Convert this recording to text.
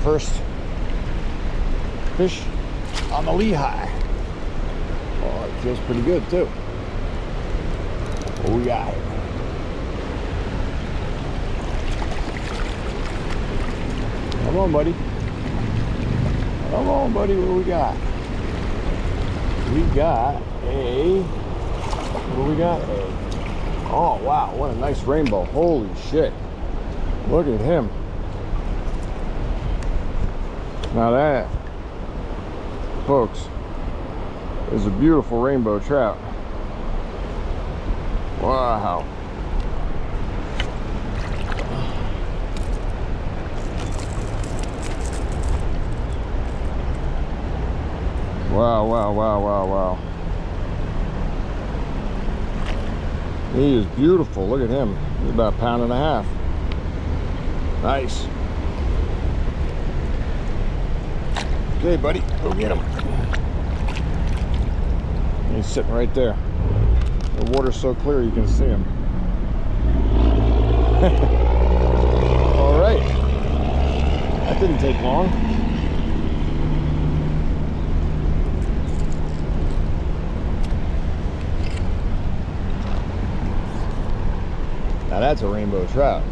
first fish on the Lehigh. Oh, it feels pretty good too. What we got here? Come on, buddy. Come on, buddy. What do we got? We got a... What do we got? Oh, wow. What a nice rainbow. Holy shit. Look at him. Now that, folks, is a beautiful rainbow trout. Wow. Wow, wow, wow, wow, wow. He is beautiful. Look at him. He's about 1.5 pounds. Nice. Okay, buddy, go get him. He's sitting right there. The water's so clear you can see him. All right. That didn't take long. Now that's a rainbow trout.